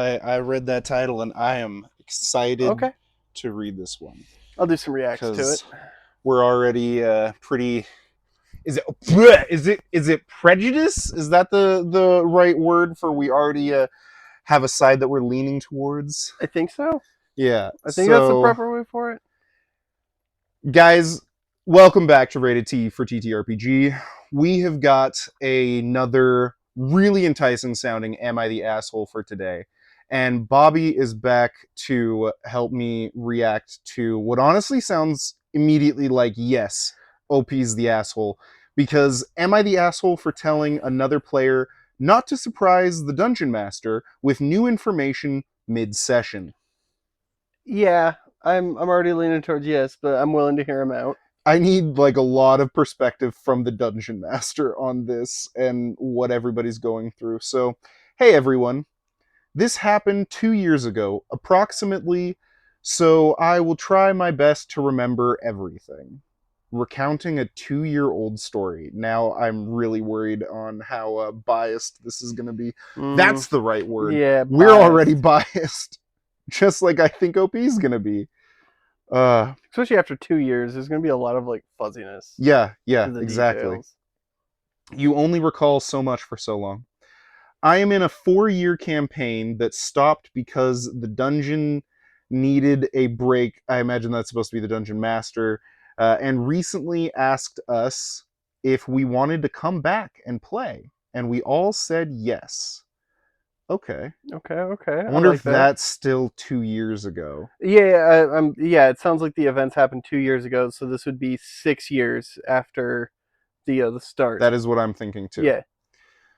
I read that title and I am excited Okay. to read this one I'll do some reacts to it. because we're already pretty. Is it prejudice? Is that the right word for we already have a side that we're leaning towards? I think so. Yeah. I think that's the So proper way for it. guys, welcome back to Rated T for TTRPG. We have got another really enticing sounding Am I the Asshole for today. And Bobby is back to help me react to what honestly sounds immediately like, yes, OP's the asshole. Because am I the asshole for telling another player not to surprise the dungeon master with new information mid-session? Yeah, I'm already leaning towards yes, but I'm willing to hear him out. I need like a lot of perspective from the dungeon master on this and what everybody's going through. So, hey everyone, this happened 2 years ago, approximately, so I will try my best to remember everything. Recounting a 2-year-old story. Now I'm really worried on how biased this is going to be. Mm, That's the right word. yeah, We're already biased. biased, just like I think OP's going to be. Uh, Especially after 2 years, there's gonna be a lot of like fuzziness yeah, to the exactly. details. You only recall so much for so long. I am in a 4-year campaign that stopped because the dungeon needed a break. I imagine that's supposed to be the dungeon master, and recently asked us if we wanted to come back and play, and we all said yes. Okay. Okay, I I wonder like if that. that's still 2 years ago. Yeah, I'm. Yeah, it sounds like the events happened 2 years ago, so this would be 6 years after the start. That is what I'm thinking too. Yeah.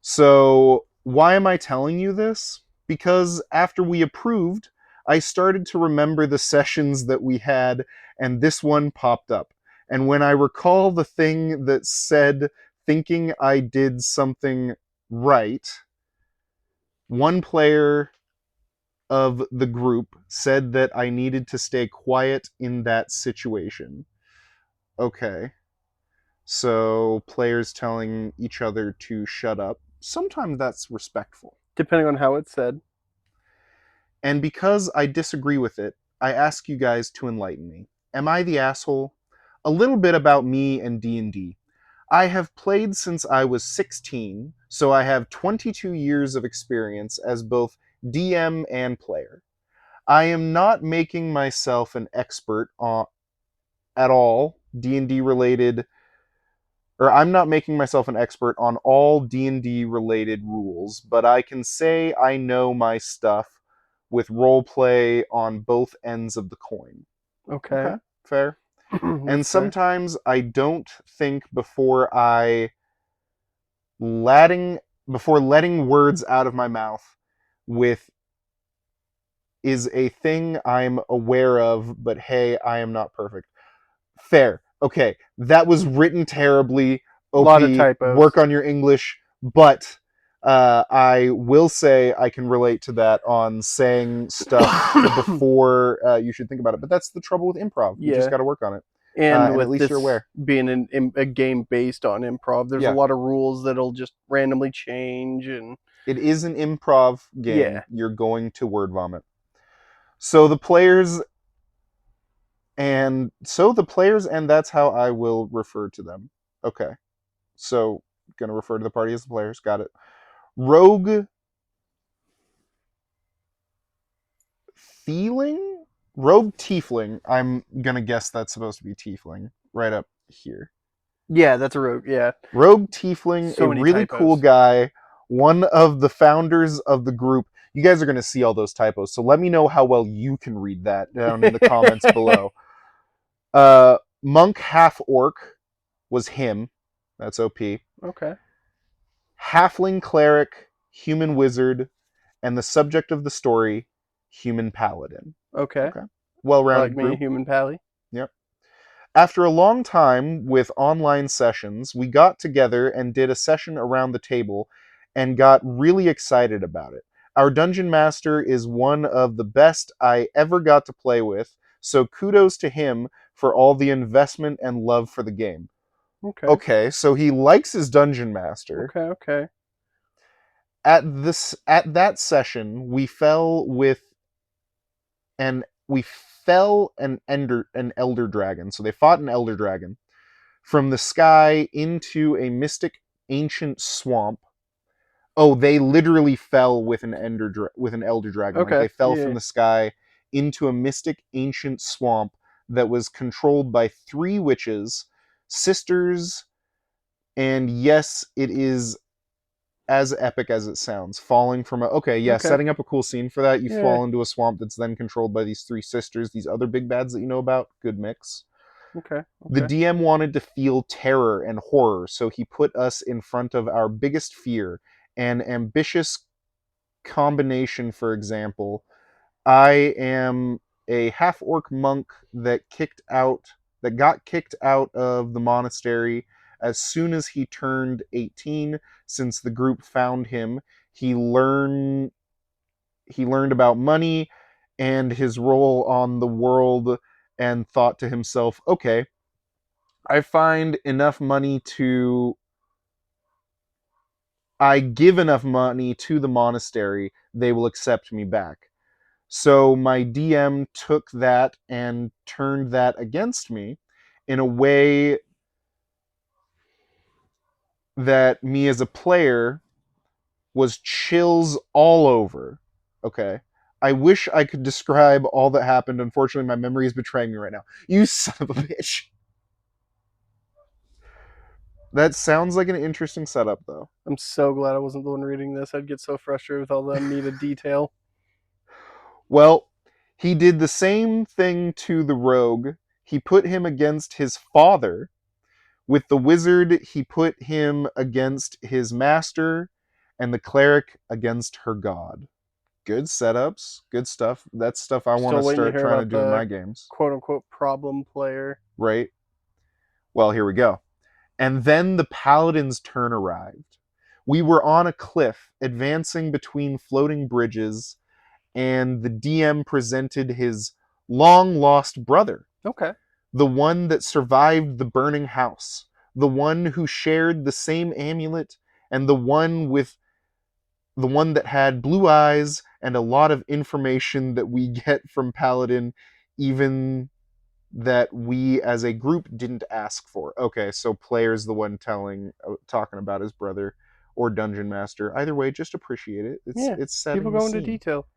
So, why am I telling you this? Because after we approved, I started to remember the sessions that we had, and this one popped up. And when I recall the thing that said, thinking I did something right, one player of the group said that I needed to stay quiet in that situation. Okay. So, players telling each other to shut up. Sometimes that's respectful. Depending on how it's said. And because I disagree with it, I ask you guys to enlighten me. Am I the asshole? A little bit about me and D&D. I have played since I was 16, so I have 22 years of experience as both DM and player. I am not making myself an expert on, at all D&D related, or I'm not making myself an expert on all D&D related rules, but I can say I know my stuff with role play on both ends of the coin. Okay, Okay. fair. And That's fair. sometimes I don't think letting before letting words out of my mouth with is a thing I'm aware of, but hey, I am not perfect. Fair. Okay, that was written terribly. A lot of OP, typos. work on your English, but I will say I can relate to that on saying stuff before you should think about it. But that's the trouble with improv. You just Yeah. got to work on it, And and at with least you're this aware. being a game based on improv, there's a Yeah, lot of rules that'll just randomly change. And it is an improv yeah. game. You're going to word vomit. So the players and that's how I will refer to them. Okay, so gonna refer to the party as the players. Got it. Rogue Feeling? Rogue Tiefling. I'm gonna guess that's supposed to be Tiefling. Right up here. Yeah, that's a rogue. Yeah. Rogue Tiefling, a So many really cool typos. guy, one of the founders of the group. You guys are gonna see all those typos, so let me know how well you can read that down in the comments below. Monk Half Orc was him. That's OP. Okay. Halfling Cleric, Human Wizard, and the subject of the story, Human Paladin. Okay. Okay. I like Well-rounded me a group. human pally. Yep. After a long time with online sessions, we got together and did a session around the table and got really excited about it. Our dungeon master is one of the best I ever got to play with, so kudos to him for all the investment and love for the game. Okay. Okay, so he likes his dungeon master. Okay. at that session, and we fell an elder dragon. So they fought an elder dragon from the sky into a mystic ancient swamp. Oh, they literally fell with with an elder dragon. Like Okay. they fell from Yeah. the sky into a mystic ancient swamp that was controlled by three witches, sisters, and yes, it is as epic as it sounds. Falling from a okay, yeah, Okay. setting up a cool scene for that. You Yeah. fall into a swamp that's then controlled by these three sisters, these other big bads that you know about. Good mix. Okay. The Okay. DM wanted to feel terror and horror, so he put us in front of our biggest fear, an ambitious combination. For example, I am a half orc monk that got kicked out of the monastery as soon as he turned 18. Since the group found him, he learned he learned about money and his role on the world, and thought to himself, okay, I find enough money to I give enough money to the monastery, they will accept me back. So my DM took that and turned that against me in a way that me as a player was chills all over. Okay. I wish I could describe all that happened. Unfortunately, my memory is betraying me right now. You son of a bitch. That sounds like an interesting setup, though. I'm so glad I wasn't the one reading this. I'd get so frustrated with all the unneeded detail. Well, he did the same thing to the rogue. He put him against his father. With the wizard, he put him against his master, and the cleric against her god. Good setups, good stuff. That's stuff I want Still to waiting to start hear trying to about do in the my games, quote unquote problem player. right? Well, here we go. And then the paladin's turn arrived. We were on a cliff, advancing between floating bridges, and the DM presented his long lost brother, Okay. the one that survived the burning house, the one who shared the same amulet, and the one that had blue eyes and a lot of information that we get from Paladin, even that we as a group didn't ask for. Okay, so player's the one talking about his brother or dungeon master. Either way, just appreciate it. Yeah. It's People setting the go into scene. detail.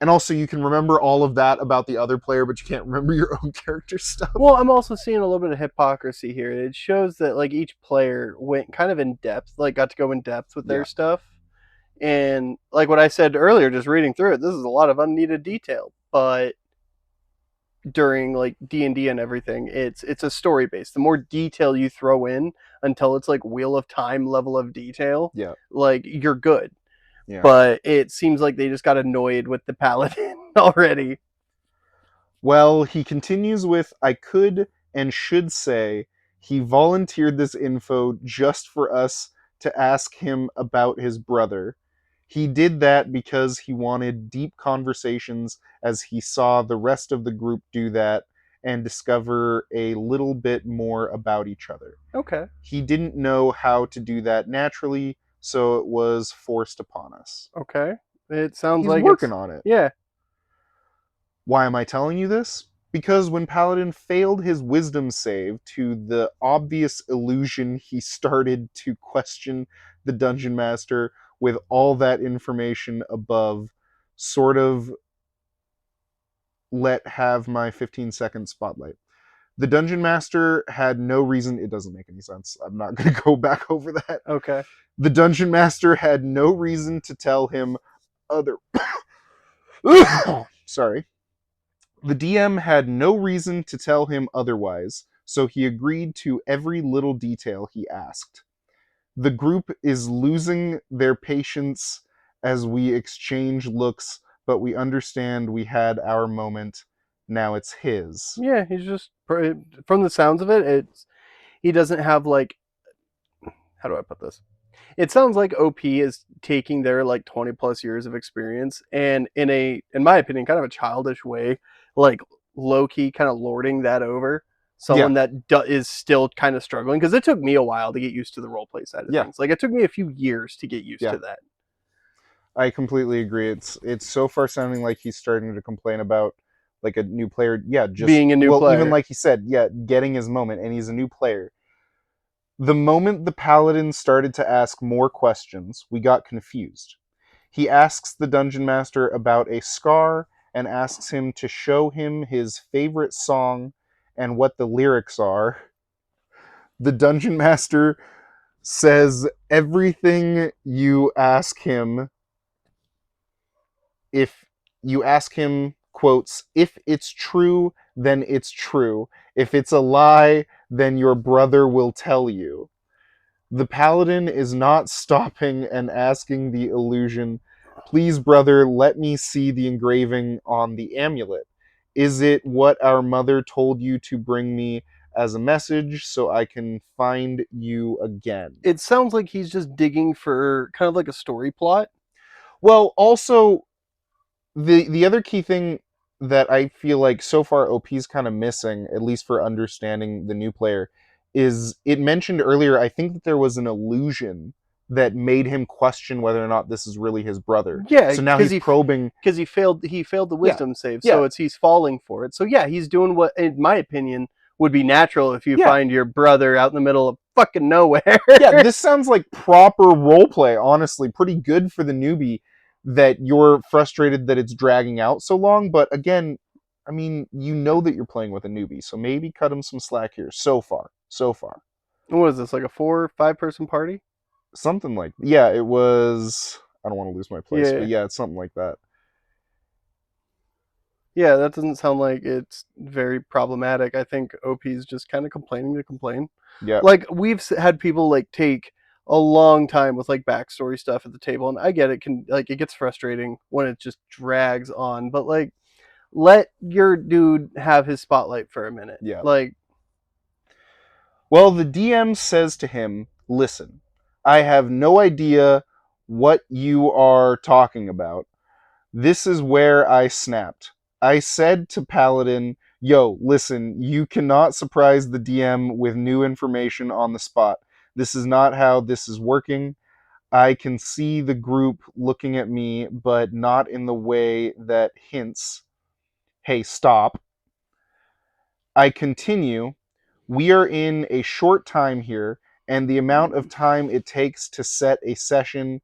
And also you can remember all of that about the other player, but you can't remember your own character stuff. Well, I'm also seeing a little bit of hypocrisy here. It shows that like each player went kind of in depth, like got to go in depth with their Yeah. stuff. And like what I said earlier, just reading through it, this is a lot of unneeded detail. But during like D&D and everything, it's a story based. The more detail you throw in until it's like Wheel of Time level of detail, Yeah. like you're good. Yeah. But it seems like they just got annoyed with the paladin already. Well, he continues with, I could and should say he volunteered this info just for us to ask him about his brother. He did that because he wanted deep conversations as he saw the rest of the group do that and discover a little bit more about each other. Okay. He didn't know how to do that naturally, so it was forced upon us. Okay. It sounds He's like working it's on it. yeah. Why am I telling you this? Because when Paladin failed his wisdom save to the obvious illusion, he started to question the dungeon master with all that information above, sort of let have my 15-second spotlight. The dungeon master had no reason, it doesn't make any sense. I'm not going to go back over that. Okay. The dungeon master had no reason to tell him other. Sorry. The DM had no reason to tell him otherwise, so he agreed to every little detail he asked. The group is losing their patience as we exchange looks, but we understand we had our moment. Now it's his. Yeah, he's just from the sounds of it, it's he doesn't have like how do I put this? It sounds like OP is taking their like 20 plus years of experience and in my opinion kind of a childish way, like low key kind of lording that over Yeah, someone that is still kind of struggling because it took me a while to get used to the role play side of yeah, things. Like it took me a few years to get used yeah. to that. I completely agree. It's so far sounding like he's starting to complain about like a new player. Yeah, just Being a new well, even player. like he said, yeah, getting his moment, and he's a new player. The moment the paladin started to ask more questions, we got confused. He asks the dungeon master about a scar and asks him to show him his favorite song and what the lyrics are. The dungeon master says everything you ask him, if you ask him, quotes, if it's true, then it's true. If it's a lie, then your brother will tell you. The paladin is not stopping and asking the illusion, please, brother, let me see the engraving on the amulet. Is it what our mother told you to bring me as a message so I can find you again? It sounds like he's just digging for kind of like a story plot. Well, also, the other key thing that I feel like so far OP's kind of missing, at least for understanding the new player, is it mentioned earlier, I think that there was an illusion that made him question whether or not this is really his brother. Yeah, So now he's probing. because he failed the Yeah, wisdom save, yeah, so it's he's falling for it. So yeah, he's doing what, in my opinion, would be natural if you yeah. find your brother out in the middle of fucking nowhere. Yeah, this sounds like proper roleplay, honestly. Pretty good for the newbie that you're frustrated that it's dragging out so long. But again, I mean, you know that you're playing with a newbie, so maybe cut him some slack here. So far, so far. What is this, like a 4 or 5 person party? Something like, yeah, it was. I don't want to lose my place, but Yeah, yeah, it's something like that. yeah, that doesn't sound like it's very problematic. I think OP's just kind of complaining to complain. Yeah, Like we've had people like take a long time with like backstory stuff at the table, and I get it can like it gets frustrating when it just drags on, but like let your dude have his spotlight for a minute. yeah. Like, Well, the DM says to him, listen, I have no idea what you are talking about. This is where I snapped. I said to Paladin, yo, listen, you cannot surprise the DM with new information on the spot. This is not how this is working. I can see the group looking at me, but not in the way that hints, hey, stop. I continue. We are in a short time here, and the amount of time it takes to set a session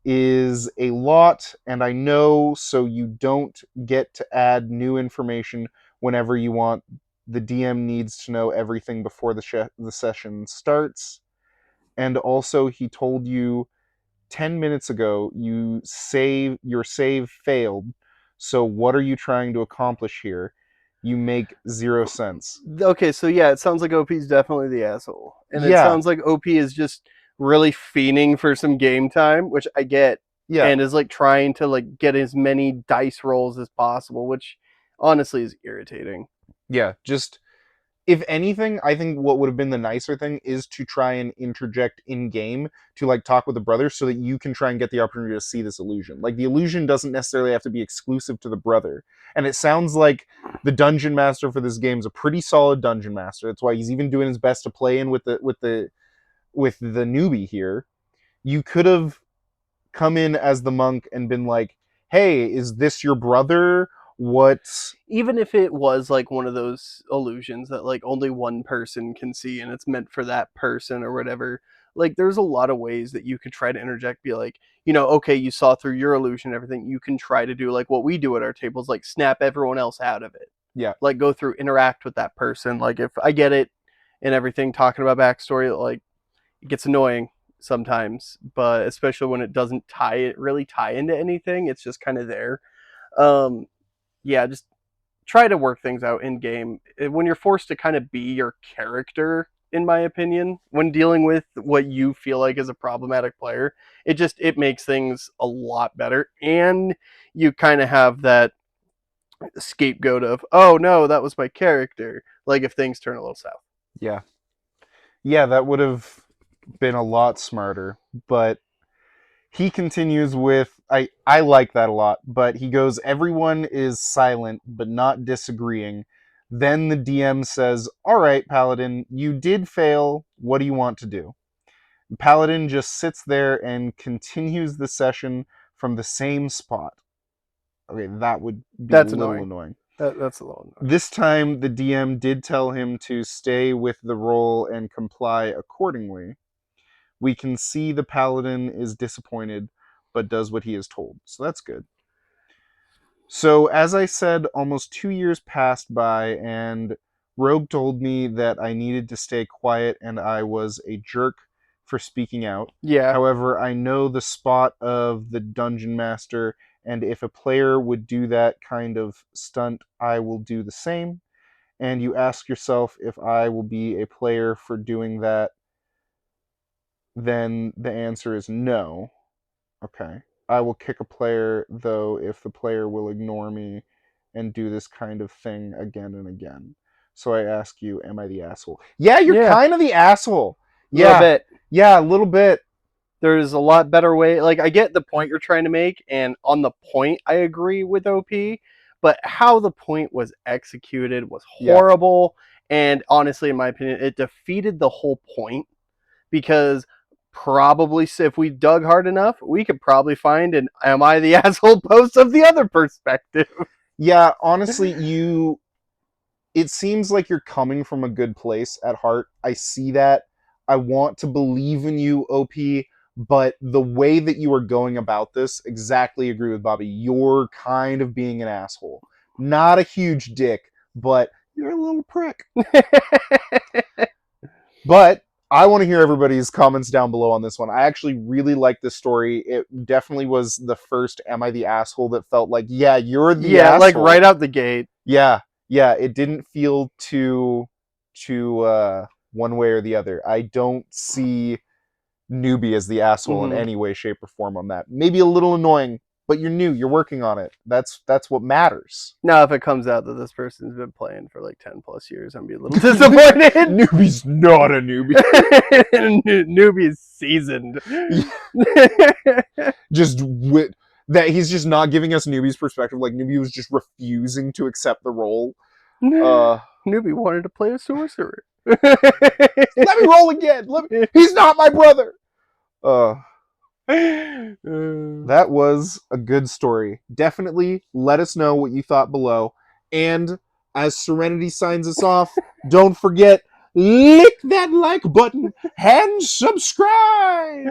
is a lot, and I know, so you don't get to add new information whenever you want. The DM needs to know everything before the session starts. And also, he told you 10 minutes ago your save failed. So what are you trying to accomplish here? You make zero sense. okay, so yeah, it sounds like OP's definitely the asshole, and it Yeah, sounds like OP is just really fiending for some game time, which I get, yeah, and is like trying to like get as many dice rolls as possible, which honestly is irritating. yeah. Just if anything, I think what would have been the nicer thing is to try and interject in game to like talk with the brother so that you can try and get the opportunity to see this illusion. Like the illusion doesn't necessarily have to be exclusive to the brother. And it sounds like the dungeon master for this game is a pretty solid dungeon master. That's why he's even doing his best to play in with the newbie here. You could have come in as the monk and been like, "Hey, is this your brother? What?" Even if it was like one of those illusions that like only one person can see and it's meant for that person or whatever, like there's a lot of ways that you could try to interject, be like, okay, you saw through your illusion and everything, you can try to do like what we do at our tables, like snap everyone else out of it, Yeah, like go through, interact with that person. Like if I get it and everything, talking about backstory, like it gets annoying sometimes, but especially when it doesn't really tie into anything, it's just kind of there. um yeah, just try to work things out in game when you're forced to kind of be your character, in my opinion, when dealing with what you feel like is a problematic player. It makes things a lot better, and you kind of have that scapegoat of, oh no, that was my character, like if things turn a little south. yeah, yeah. That would have been a lot smarter. But he continues with, I like that a lot, but he goes, everyone is silent but not disagreeing. Then the DM says, all right, Paladin, you did fail. What do you want to do? Paladin just sits there and continues the session from the same spot. Okay, that would be a That's little annoying. annoying. That's a little annoying. This time, the DM did tell him to stay with the roll and comply accordingly. We can see the paladin is disappointed, but does what he is told. So that's good. So, as I said, almost 2 years passed by, and Rogue told me that I needed to stay quiet and I was a jerk for speaking out. Yeah. However, I know the spot of the dungeon master, and if a player would do that kind of stunt, I will do the same. And you ask yourself if I will be a player for doing that, then the answer is no. Okay. I will kick a player, though, if the player will ignore me and do this kind of thing again and again. So I ask you, am I the asshole? Yeah, you're Yeah. kind of the asshole. A little Yeah. bit. Yeah, a little bit. There's a lot better way. Like, I get the point you're trying to make, and on the point, I agree with OP. But how the point was executed was Yeah. horrible. And honestly, in my opinion, it defeated the whole point because probably if we dug hard enough, we could probably find an "Am I the asshole?" post of the other perspective. Yeah, honestly, it seems like you're coming from a good place at heart. I see that. I want to believe in you, OP, but the way that you are going about this, exactly agree with Bobby. You're kind of being an asshole. Not a huge dick, but you're a little prick. But I want to hear everybody's comments down below on this one. I actually really like this story. It definitely was the first Am I the Asshole that felt like, yeah, you're the Yeah, asshole. like right out the gate. Yeah, yeah, it didn't feel too one way or the other. I don't see Newbie as the asshole in any way, shape, or form on that. Maybe a little annoying, but you're new. You're working on it. That's what matters. Now, if it comes out that this person's been playing for like 10 plus years, I'm be a little disappointed. Newbie's not a newbie. Newbie is seasoned. Just with that, he's just not giving us Newbie's perspective. Like Newbie was just refusing to accept the role. Newbie wanted to play a sorcerer. Let me roll again. He's not my brother. That was a good story. Definitely let us know what you thought below. And as Serenity signs us off, don't forget, lick that like button and subscribe.